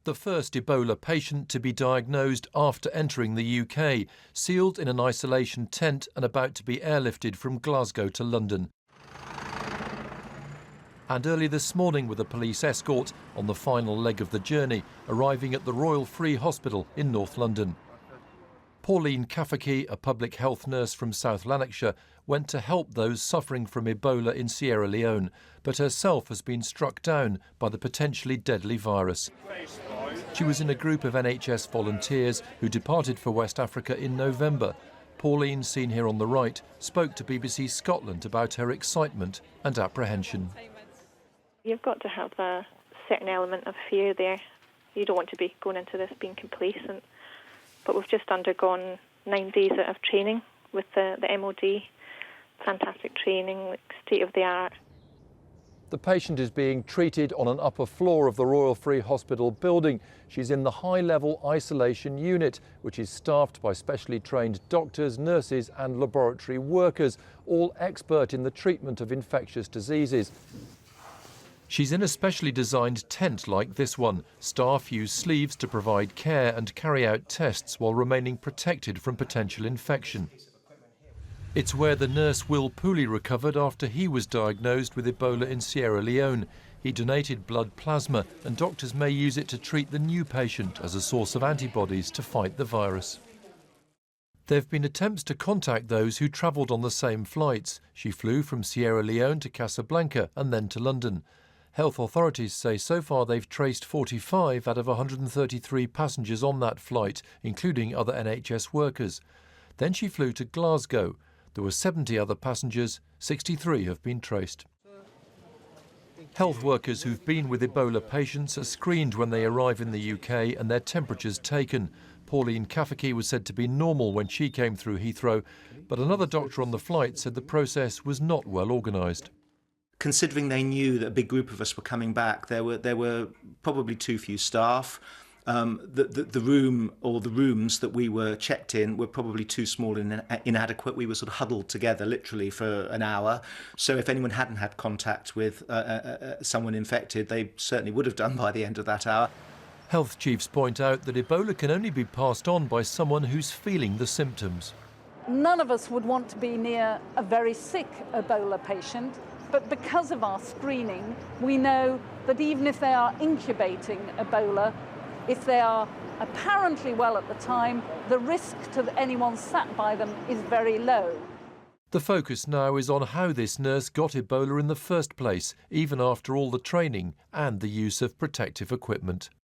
The first Ebola patient to be diagnosed after entering the UK, sealed in an isolation tent and about to be airlifted from Glasgow to London. And early this morning with a police escort on the final leg of the journey, arriving at the Royal Free Hospital in North London. Pauline McCafferkey, a public health nurse from South Lanarkshire, went to help those suffering from Ebola in Sierra Leone, but herself has been struck down by the potentially deadly virus. She was in a group of NHS volunteers who departed for West Africa in November. Pauline, seen here on the right, spoke to BBC Scotland about her excitement and apprehension. You've got to have a certain element of fear there. You don't want to be going into this being complacent. But we've just undergone 9 days of training with the MOD. Fantastic training, state-of-the-art. The patient is being treated on an upper floor of the Royal Free Hospital building. She's in the high-level isolation unit, which is staffed by specially trained doctors, nurses and laboratory workers, all expert in the treatment of infectious diseases. She's in a specially designed tent like this one. Staff use sleeves to provide care and carry out tests while remaining protected from potential infection. It's where the nurse Will Pooley recovered after he was diagnosed with Ebola in Sierra Leone. He donated blood plasma and doctors may use it to treat the new patient as a source of antibodies to fight the virus. There have been attempts to contact those who travelled on the same flights. She flew from Sierra Leone to Casablanca and then to London. Health authorities say so far they've traced 45 out of 133 passengers on that flight, including other NHS workers. Then she flew to Glasgow. There were 70 other passengers, 63 have been traced. Health workers who've been with Ebola patients are screened when they arrive in the UK and their temperatures taken. Pauline McCafferkey was said to be normal when she came through Heathrow, but another doctor on the flight said the process was not well organised. Considering they knew that a big group of us were coming back, there were probably too few staff. The room or the rooms that we were checked in were probably too small and inadequate. We were sort of huddled together literally for an hour. So if anyone hadn't had contact with someone infected, they certainly would have done by the end of that hour. Health chiefs point out that Ebola can only be passed on by someone who's feeling the symptoms. None of us would want to be near a very sick Ebola patient. But because of our screening, we know that even if they are incubating Ebola, if they are apparently well at the time, the risk to anyone sat by them is very low. The focus now is on how this nurse got Ebola in the first place, even after all the training and the use of protective equipment.